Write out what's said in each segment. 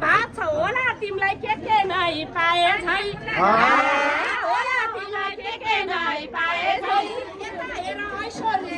भात छ होला तिमीलाई के नै पाए छै होला तिमीलाई के नै पाए छै यता हेर ऐश्वर्य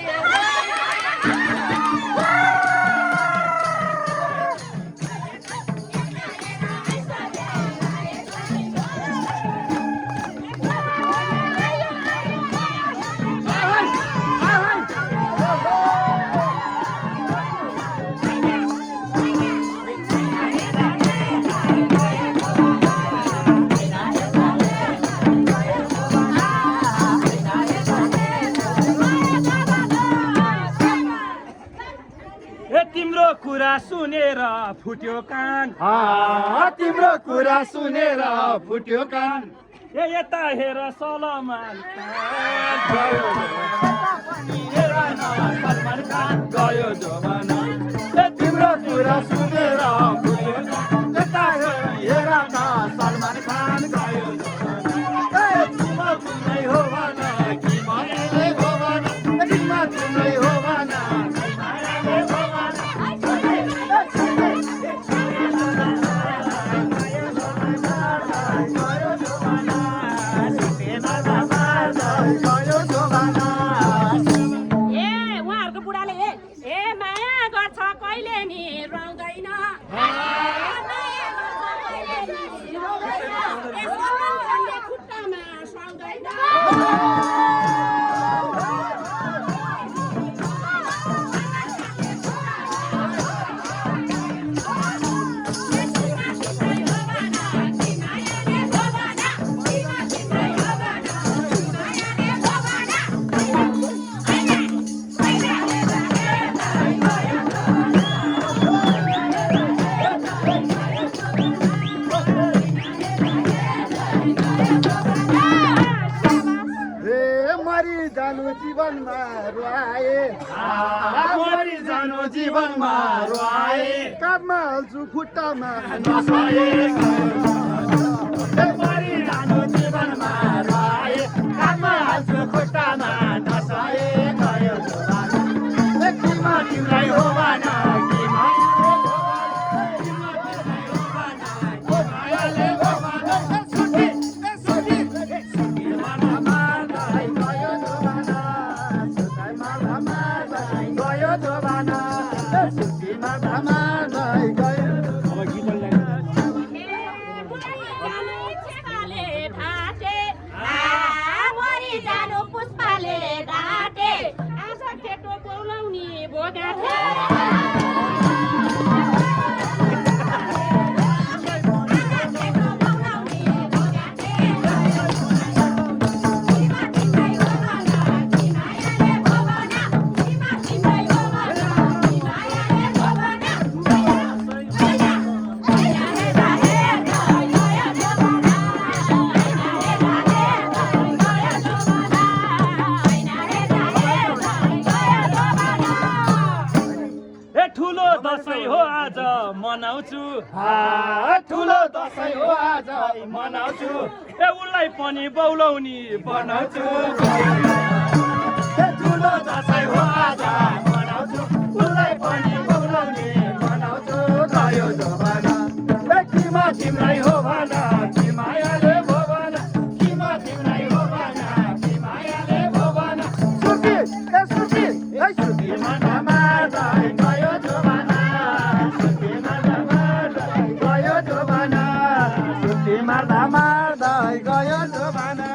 तिम्रो कुरा सुनेर फुट्यो कान तिम्रो कुरा सुनेर फुट्यो कान यता हेर सलमान गयो जमाना तिम्रो कुरा सुनेर फुट्यो कान यता हेर न सलमान खान गयो जमाना तिम्रो हो भन कि मलाई हो भन तिम्रो हो भन जीवनमा रुवाए मरि जानु जीवनमा रुवाए काममा हाल्छु खुट्टामा नसए मरि जानु जीवनमा रुवाए काममा हाल्छु खुट्टामा नसए गयो किमा तिमीलाई हो भन कि मनाउँछु ठुलो दसैँ हो आज मनाउँछु उसलाई पनि बौलाउनी बनाउँछु ठुलो दसैँ हो आज मनाउँछु उसलाई पनि बौलाउनी बनाउँछु गयो जमाना किमा तिमीलाई हो भन कि मायाले भो भन किमा तिमीलाई हो भन कि मायाले भो भन सुकी सुकी मनमा गयो जमाना मार्दा मार्दा गयो जमाना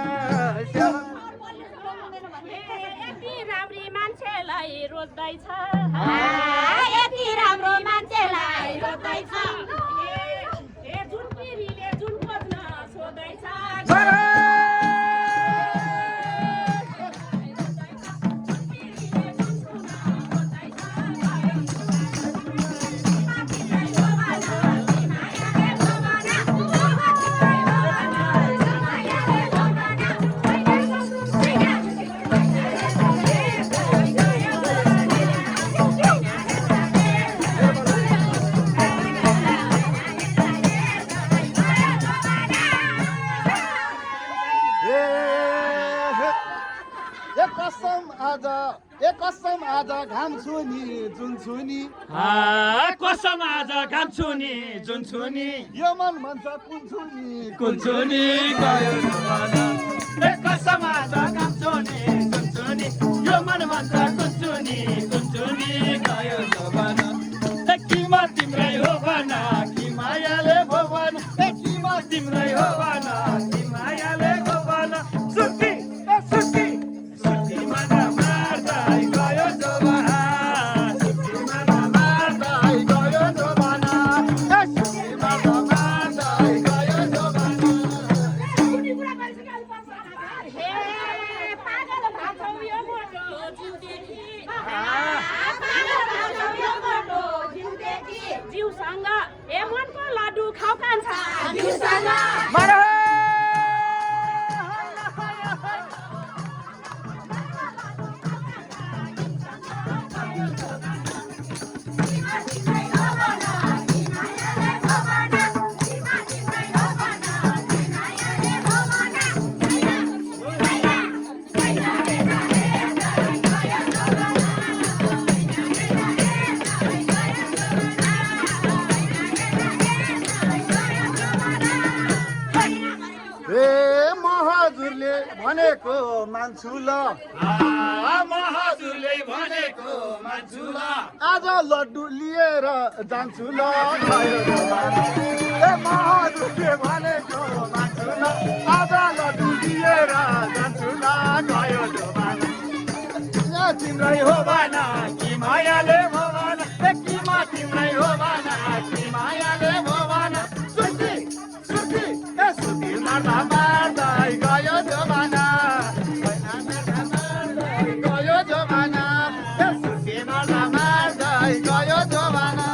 यति राम्री मान्छेलाई रोज्दैछ यति राम्रो मान्छेलाई रोज्दैछ जुन पिँढीले जुन खोज्न सोध्दैछ आज घाम छुनी जुन छुनी कसम आज घाम छुनी जुन छुनी यो मन भन्छ कुन छुनी कुन छुनी गयो जमाना कसम आज घाम छुनी जुन छुनी यो मन भन्छ कुन छुनी गयो जमाना किमा तिम्रै हो भन कि मायाले भो भन किमा तिम्रै हो भन कि मायाले भो भन सुकी सुकी सुकी मन मार्दै गयो जमाना सुकी मन मार्दै गयो जमाना सुकी मन मार्दै गयो जमाना हे पागल भाछौ यो मोटो जिउदेखि जिउसँग ए मनको लड्डु खाउ कान्छ जिउसँग हजुरले भनेको मान्छु ल हजुरले भनेको मान्छु ल आज लड्डु लिएर जान्छु ल हजुरले भनेको मान्छु ल आज लड्डु लिएर जान्छु ल गयो जमाना तिम्रै हो भन कि मायाले भो भन किमा तिम्रै हो भन कि मायाले भो भन सुकी सुकी सुकी मार्दा मार्दै गयो जमाना गयो जमाना सुकी मार्दा मार्दै गयो जमाना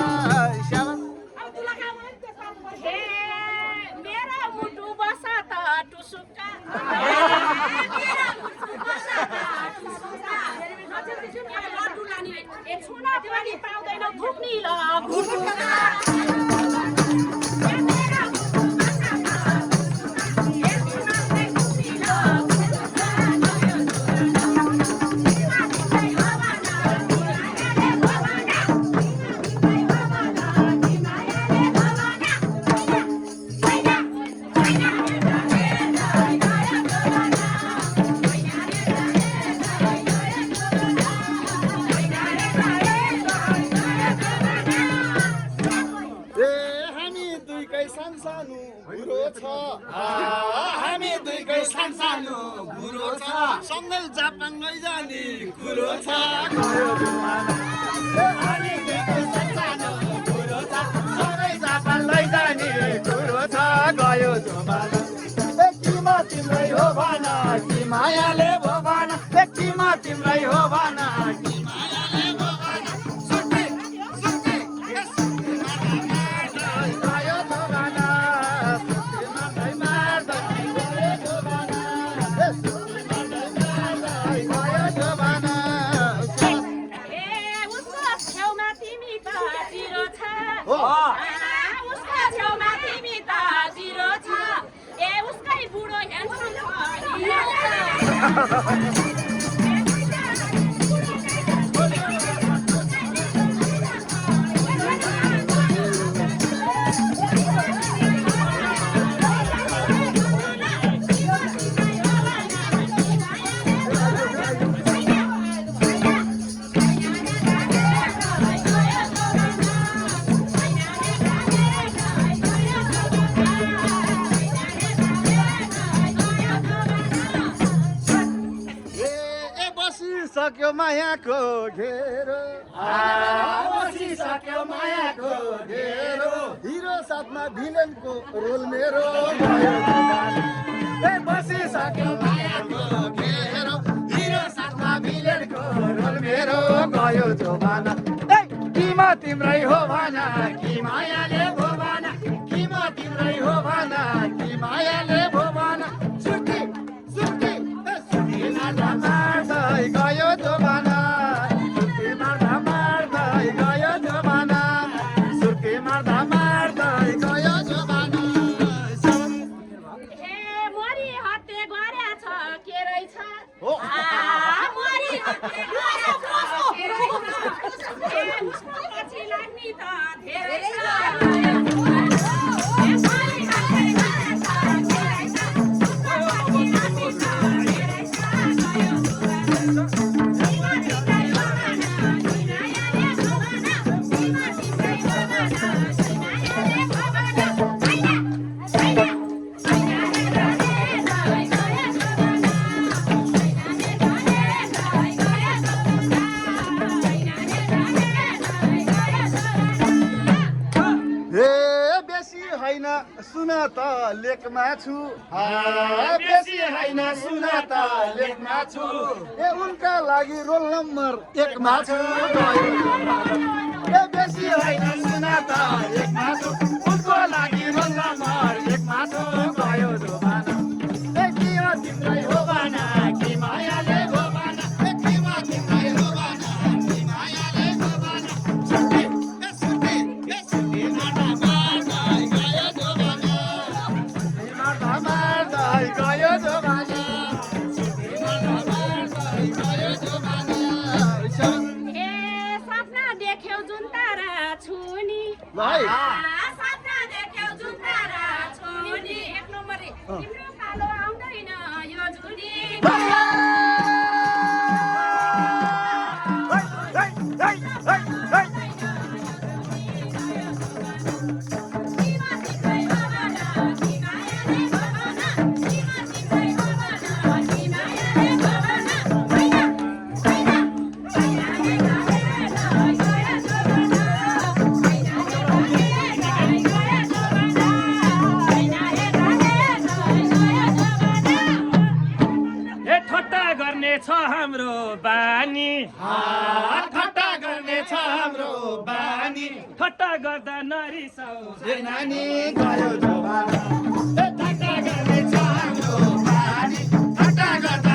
हे मेरो मुटु बसा त टुसुक्का लड्डु लाने एक छुना पनि पाउँदैन थुक्नी ल हामी दुईकै सानो गुरो छ सँगै जापान लैजाने कुरो छ हामी दुईकै सानो गुरो छ सँगै जापान लैजाने कुरो छ गयो जमाना किमा तिम्रै हो भन कि मायाले भो भन किमा तिम्रै हो भन कि मायाले भो भन सुकी सुकी गयो जमाना उसको छेउमा तिमी त जिरो छ ए उसकै बुढो ह्यान्डसम सक्यो मायाको घेरो बसिसक्यो मायाको घेरो हिरो साथमा भिलेनको रोल मेरो बसिसक्यो मायाको घेरो हिरो साथमा भिलेनको रोल मेरो गयो जमाना किमा तिम्रै हो भन कि मायाले भो भन किमा तिम्रै हो भन कि मायाले भो भन सुकी सुकी सुकी मार्दै गयो जमाना सुकी मार्दा मार्दै गयो जमाना सुकी मार्दा मार्दै गयो जमाना हे मरी हत्ते गरेछ के रहेछ हो मरी हत्ते गरेछ धेरै छ गयो जमाना ए साली हातै गरेछ धेरै छ सुखपाती राति छ धेरै छ गयो जमाना तिमा तिम्रै जमाना सिनायाले जमाना तिमा तिम्रै जमाना सिनायाले जमाना सुन त लेखमा छु बेसी होइन सुन त लेखमा छु ए उनका लागि रोल नम्बर 1 मा छु ए बेसी होइन सुन त लेखमा छु उनको लागि रोल नम्बर 1 मा छु गयो जमाना ए के हो तिम्रै हो बाना कि मायाले हो बाना ए के हो तिम्रै हो बाना कि मायाले हो बाना सुन्ने माना गयो जमाना ए सपना देख्यौ जुन तारा छुनी सपना देख्यौ जुन तारा छुनी 1 नम्बर तिम्रो पालो आउँदैन यो जुनी छ हाम्रो बानी ठट्टा गर्ने छ हाम्रो बानी ठट्टा गर्दा नरिसाउ ए नानी गयो जमाना ए ठट्टा गर्ने छ हाम्रो बानी ठट्टा गर्दा